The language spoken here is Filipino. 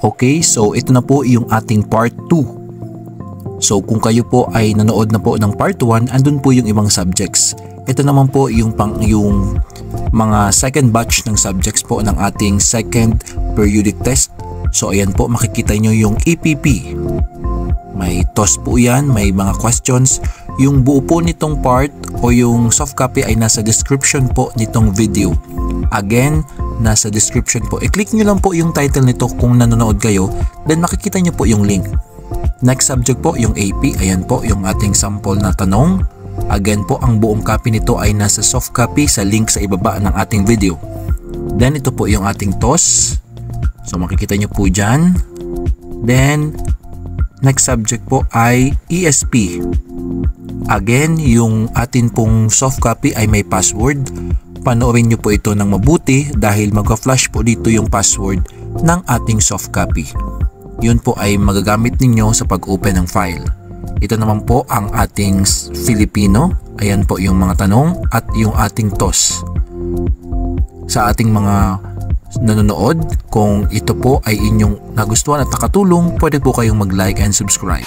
Okay, so ito na po yung ating part 2. So kung kayo po ay nanood na po ng part 1, andun po yung ibang subjects. Ito naman po yung mga second batch ng subjects po ng ating second periodic test. So ayan po, makikita nyo yung EPP. May TOS po yan, may mga questions. Yung buo po nitong part o yung soft copy ay nasa description po nitong video. Again, nasa description po. I-click nyo lang po yung title nito kung nanonood kayo, then makikita nyo po yung link. Next subject po yung AP. Ayan po yung ating sample na tanong. Again po, ang buong copy nito ay nasa soft copy sa link sa ibaba ng ating video. Then ito po yung ating TOS. So makikita nyo po dyan. Then next subject po ay ESP. Again, yung atin pong soft copy ay may password. Panoorin nyo po ito ng mabuti dahil mag-flash po dito yung password ng ating soft copy. Yun po ay magagamit ninyo sa pag-open ng file. Ito naman po ang ating Filipino. Ayan po yung mga tanong at yung ating TOS. Sa ating mga nanonood, kung ito po ay inyong nagustuhan at nakatulong, pwede po kayong mag-like and subscribe.